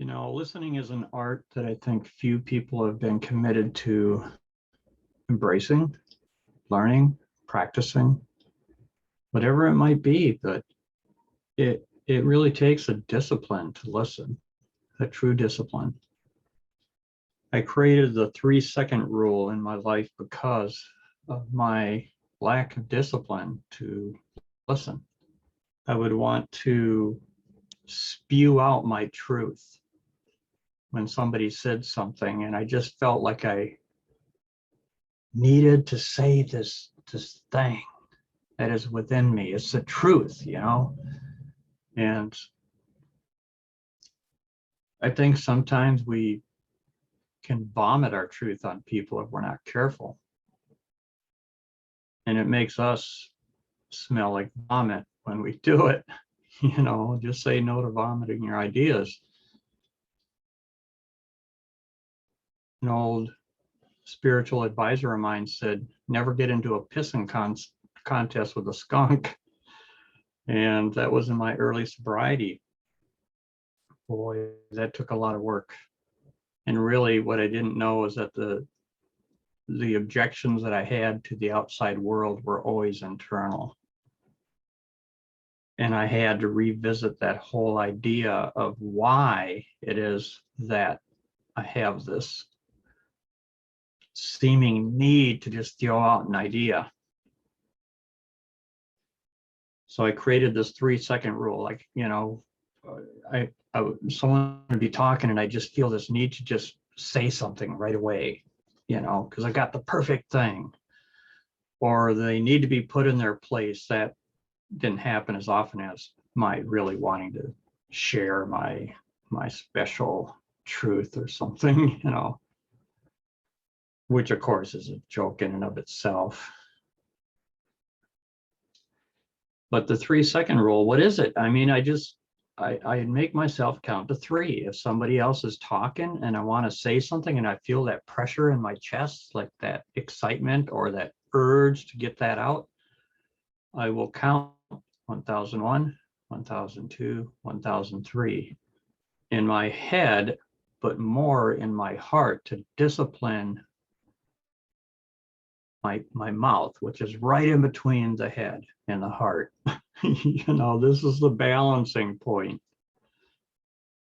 Listening is an art that I think few people have been committed to embracing, learning, practicing, whatever it might be. But it really takes a discipline to listen, a true discipline. I created the 3-second rule in my life because of my lack of discipline to listen. I would want to spew out my truth when somebody said something, and I just felt like I needed to say this thing that is within me. It's the truth, And I think sometimes we can vomit our truth on people if we're not careful. And it makes us smell like vomit when we do it. Just say no to vomiting your ideas. An old spiritual advisor of mine said, never get into a pissing contest with a skunk. And that was in my early sobriety. Boy, that took a lot of work. And really what I didn't know is that the objections that I had to the outside world were always internal. And I had to revisit that whole idea of why it is that I have this seeming need to just throw out an idea. So I created this 3-second rule. Like, someone would be talking and I just feel this need to just say something right away, because I got the perfect thing. Or they need to be put in their place. That didn't happen as often as my really wanting to share my special truth or something, which of course is a joke in and of itself. But the 3-second rule, what is it? I mean, I make myself count to 3. If somebody else is talking and I want to say something and I feel that pressure in my chest, like that excitement or that urge to get that out, I will count 1001, 1002, 1003 in my head, but more in my heart to discipline my mouth, which is right in between the head and the heart. This is the balancing point.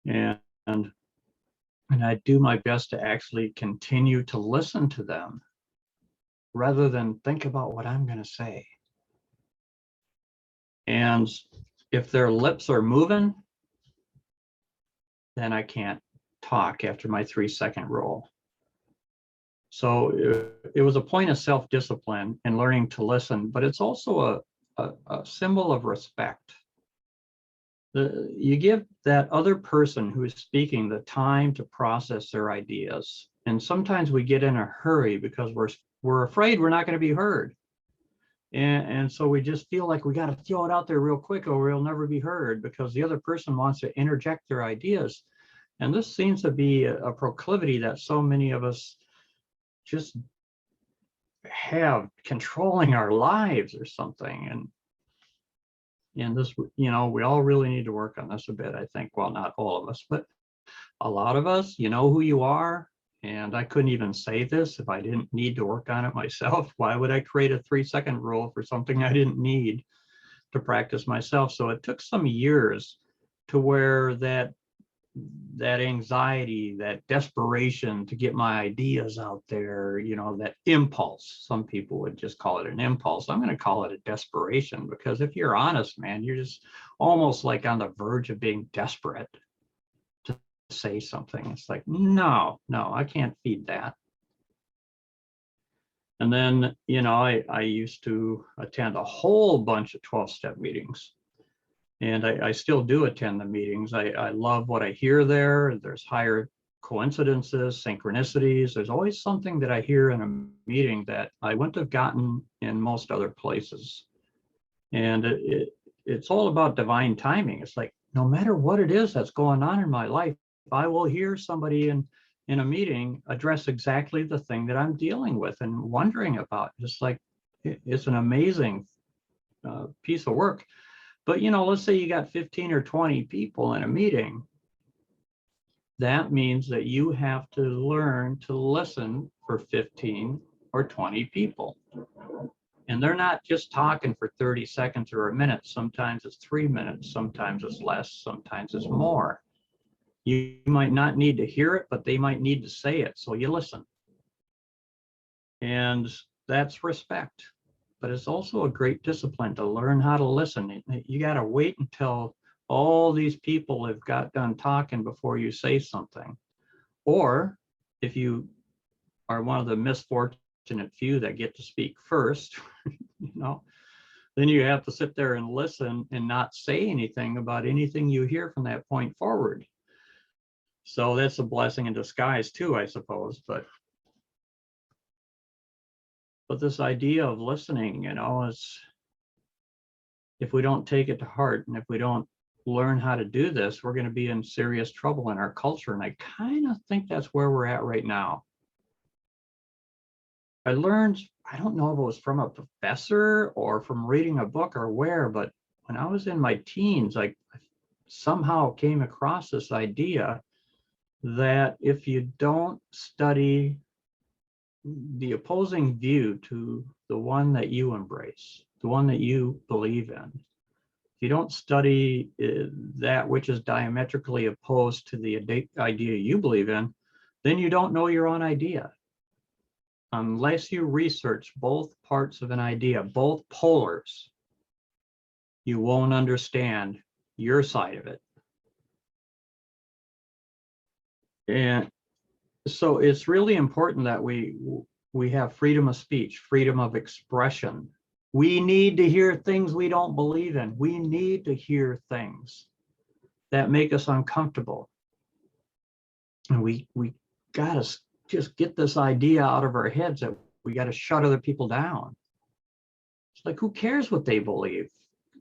And I do my best to actually continue to listen to them rather than think about what I'm going to say. And if their lips are moving, then I can't talk after my 3-second rule. So it was a point of self-discipline and learning to listen, but it's also a symbol of respect. You give that other person who is speaking the time to process their ideas. And sometimes we get in a hurry because we're afraid we're not going to be heard. And so we just feel like we got to throw it out there real quick or we'll never be heard because the other person wants to interject their ideas. And this seems to be a proclivity that so many of us just have controlling our lives or something. And this, we all really need to work on this a bit, I think. Well, not all of us, but a lot of us, you know who you are. And I couldn't even say this if I didn't need to work on it myself. Why would I create a 3-second rule for something I didn't need to practice myself? So it took some years to where that anxiety, that desperation to get my ideas out there, that impulse, some people would just call it an impulse. I'm going to call it a desperation because if you're honest, man, you're just almost like on the verge of being desperate to say something. It's like, no, I can't feed that. And then, I used to attend a whole bunch of 12-step meetings. And I still do attend the meetings. I love what I hear there. There's higher coincidences, synchronicities. There's always something that I hear in a meeting that I wouldn't have gotten in most other places. And it's all about divine timing. It's like, no matter what it is that's going on in my life, I will hear somebody in a meeting address exactly the thing that I'm dealing with and wondering about. Just like, it's an amazing piece of work. But, let's say you got 15 or 20 people in a meeting. that means that you have to learn to listen for 15 or 20 people. And they're not just talking for 30 seconds or a minute. Sometimes it's 3 minutes, sometimes it's less, sometimes it's more. You might not need to hear it, but they might need to say it. So you listen. And that's respect. But it's also a great discipline to learn how to listen. You got to wait until all these people have got done talking before you say something. Or if you are one of the misfortunate few that get to speak first, then you have to sit there and listen and not say anything about anything you hear from that point forward. So that's a blessing in disguise too, I suppose. But this idea of listening, is if we don't take it to heart and if we don't learn how to do this, we're going to be in serious trouble in our culture. And I kind of think that's where we're at right now. I learned, I don't know if it was from a professor or from reading a book or where, but when I was in my teens, I somehow came across this idea that if you don't study the opposing view to the one that you embrace, the one that you believe in, if you don't study that which is diametrically opposed to the idea you believe in, then you don't know your own idea. Unless you research both parts of an idea, both polars, you won't understand your side of it. And so it's really important that we have freedom of speech, freedom of expression. We need to hear things we don't believe in. We need to hear things that make us uncomfortable. And we got to just get this idea out of our heads that we got to shut other people down. It's like, who cares what they believe?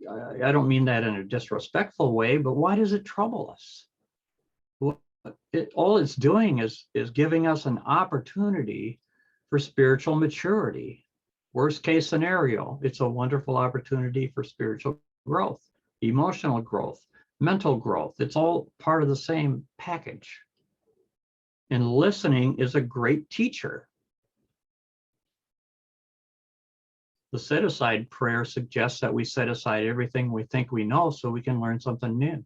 I don't mean that in a disrespectful way, but why does it trouble us? All it's doing is giving us an opportunity for spiritual maturity. Worst case scenario, it's a wonderful opportunity for spiritual growth, emotional growth, mental growth. It's all part of the same package. And listening is a great teacher. The set aside prayer suggests that we set aside everything we think we know so we can learn something new.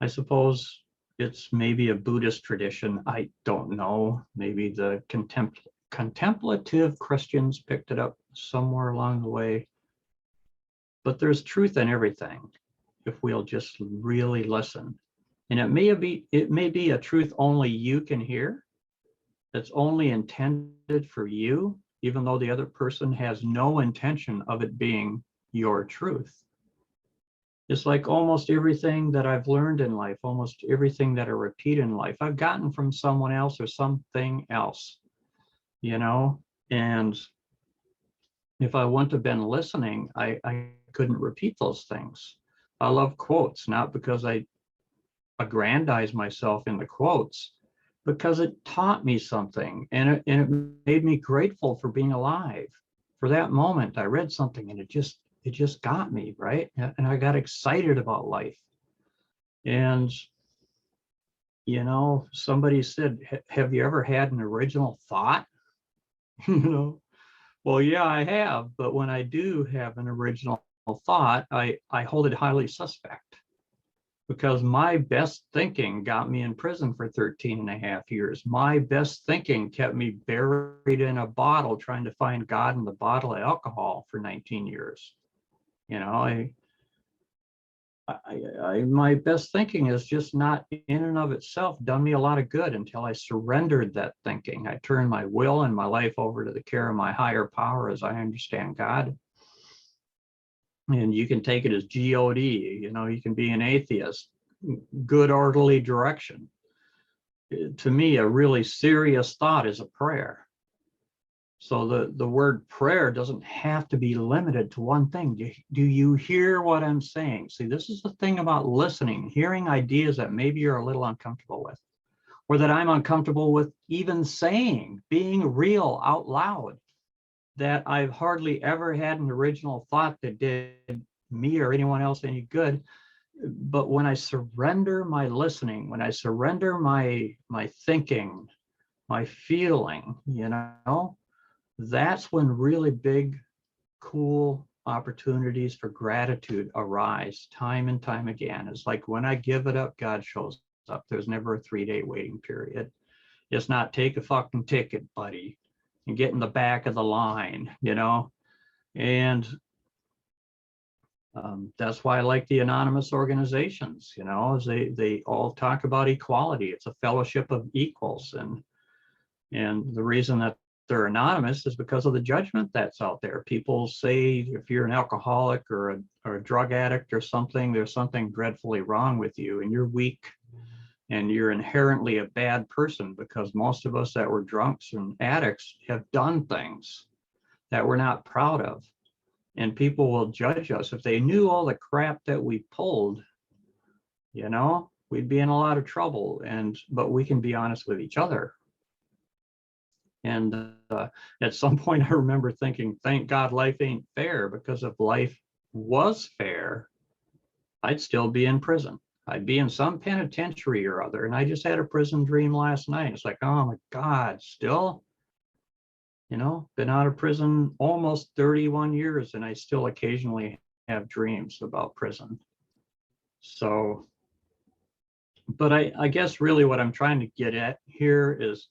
I suppose it's maybe a Buddhist tradition. I don't know. Maybe the contemplative Christians picked it up somewhere along the way. But there's truth in everything if we'll just really listen. And it may be a truth only you can hear, that's only intended for you, even though the other person has no intention of it being your truth. It's like almost everything that I've learned in life, almost everything that I repeat in life, I've gotten from someone else or something else, and if I wouldn't have been listening, I couldn't repeat those things. I love quotes, not because I aggrandize myself in the quotes, because it taught me something and it made me grateful for being alive. For that moment, I read something and it just got me, right? And I got excited about life. And, somebody said, have you ever had an original thought? Well, yeah, I have. But when I do have an original thought, I hold it highly suspect. Because my best thinking got me in prison for 13 and a half years. My best thinking kept me buried in a bottle trying to find God in the bottle of alcohol for 19 years. My best thinking is just not in and of itself done me a lot of good until I surrendered that thinking. I turned my will and my life over to the care of my higher power as I understand God. And you can take it as God, you can be an atheist, good orderly direction. To me, a really serious thought is a prayer. So the word prayer doesn't have to be limited to one thing. Do you hear what I'm saying? See, this is the thing about listening, hearing ideas that maybe you're a little uncomfortable with, or that I'm uncomfortable with even saying, being real out loud. That I've hardly ever had an original thought that did me or anyone else any good. but when I surrender my listening, when I surrender my thinking, my feeling, that's when really big, cool opportunities for gratitude arise time and time again. It's like when I give it up, God shows up. There's never a 3-day waiting period. It's not take a fucking ticket, buddy, and get in the back of the line, and that's why I like the anonymous organizations, is they all talk about equality. It's a fellowship of equals, and the reason that they're anonymous is because of the judgment that's out there. People say if you're an alcoholic or a drug addict or something, there's something dreadfully wrong with you, and you're weak, and you're inherently a bad person, because most of us that were drunks and addicts have done things that we're not proud of. And people will judge us. If they knew all the crap that we pulled, we'd be in a lot of trouble. But we can be honest with each other. And at some point, I remember thinking, thank God life ain't fair, because if life was fair, I'd still be in prison. I'd be in some penitentiary or other. And I just had a prison dream last night. It's like, oh my God, still? Been out of prison almost 31 years, and I still occasionally have dreams about prison. So, but I guess really what I'm trying to get at here is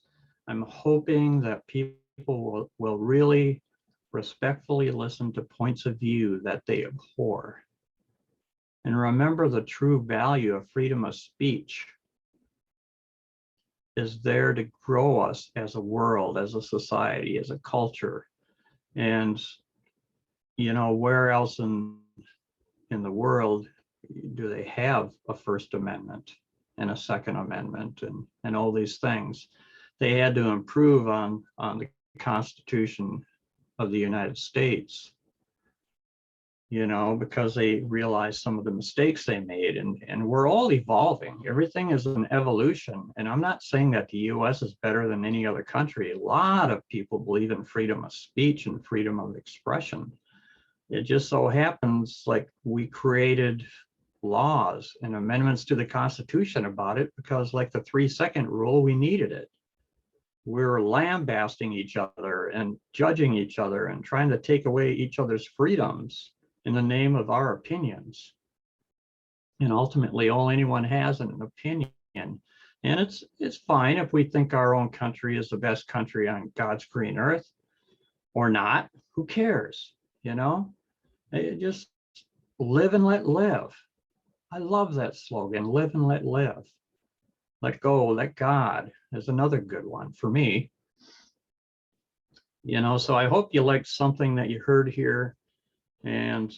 I'm hoping that people will really respectfully listen to points of view that they abhor, and remember the true value of freedom of speech is there to grow us as a world, as a society, as a culture. And, where else in the world do they have a First Amendment and a Second Amendment and all these things? They had to improve on the Constitution of the United States, because they realized some of the mistakes they made, and we're all evolving. Everything is an evolution. And I'm not saying that the US is better than any other country. A lot of people believe in freedom of speech and freedom of expression. It just so happens like we created laws and amendments to the Constitution about it because, like the 3-second rule, we needed it. We're lambasting each other and judging each other and trying to take away each other's freedoms in the name of our opinions. And ultimately, all anyone has is an opinion. And it's fine if we think our own country is the best country on God's green earth or not. Who cares? Just live and let live. I love that slogan, live and let live. Let go, let God is another good one for me. So I hope you liked something that you heard here. And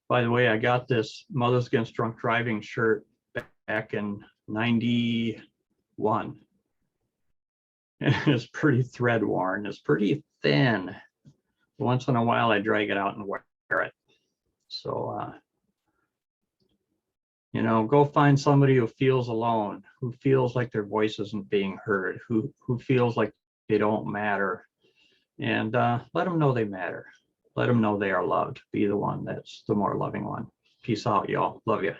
by the way, I got this Mothers Against Drunk Driving shirt back in 91. It's pretty thread worn. It's pretty thin. Once in a while, I drag it out and wear it. So, go find somebody who feels alone, who feels like their voice isn't being heard, who feels like they don't matter, and let them know they matter. Let them know they are loved. Be the one that's the more loving one. Peace out, y'all. Love you.